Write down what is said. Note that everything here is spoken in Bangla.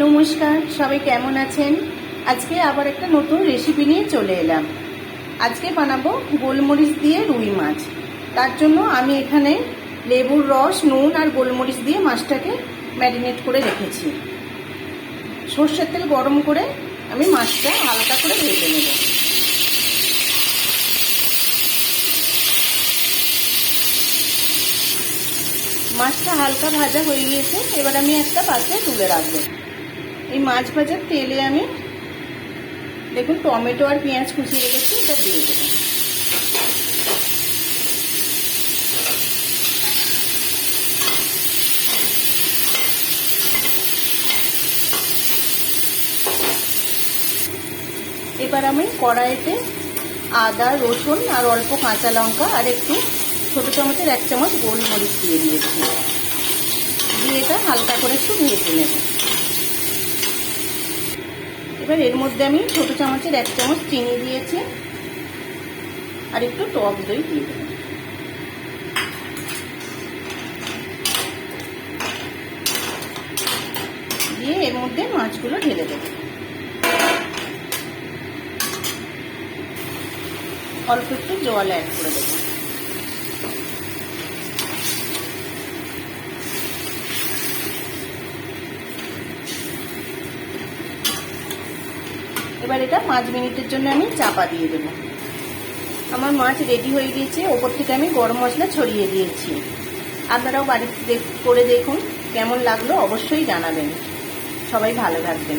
নমস্কার, সবাই কেমন আছেন? আজকে আবার একটা নতুন রেসিপি নিয়ে চলে এলাম। আজকে বানাবো গোলমরিচ দিয়ে রুই মাছ। তার জন্য আমি এখানে লেবুর রস, নুন আর গোলমরিচ দিয়ে মাছটাকে ম্যারিনেট করে রেখেছি। সর্ষের তেল গরম করে আমি মাছটা হালকা করে ভেজে নেব। মাছটা হালকা ভাজা হয়ে গিয়েছে, এবার আমি একটা পাত্রে তুলে রাখবো। এই মাছ ভাজার তেলে আমি দেখুন টমেটো আর পেঁয়াজ কুচিয়ে রেখেছি, এটা দিয়ে দেবো। এবার আমি কড়াইতে আদা, রসুন আর অল্প কাঁচা লঙ্কা আর একটু ছোটো চামচের 1 চামচ গোলমরিচ দিয়ে দিয়েছি। দিয়ে এটা হালকা করে একটু ভেজে নেব। এবার এর মধ্যে আমি ছোটো চামচের 1 চামচ চিনি দিয়েছি আর একটু টক দই দিয়ে দেব। দিয়ে এর মধ্যে মাছগুলো ঢেলে দেব। অল্প একটু জল অ্যাড করে দেব। এবার এটা 5 মিনিটের জন্য আমি চাপা দিয়ে দেব। আমার মাছ রেডি হয়ে গিয়েছে। ওপর থেকে আমি গরম মশলা ছড়িয়ে দিয়েছি। আপনারাও বাড়িতে করে দেখুন, কেমন লাগলো অবশ্যই জানাবেন। সবাই ভালো থাকবেন।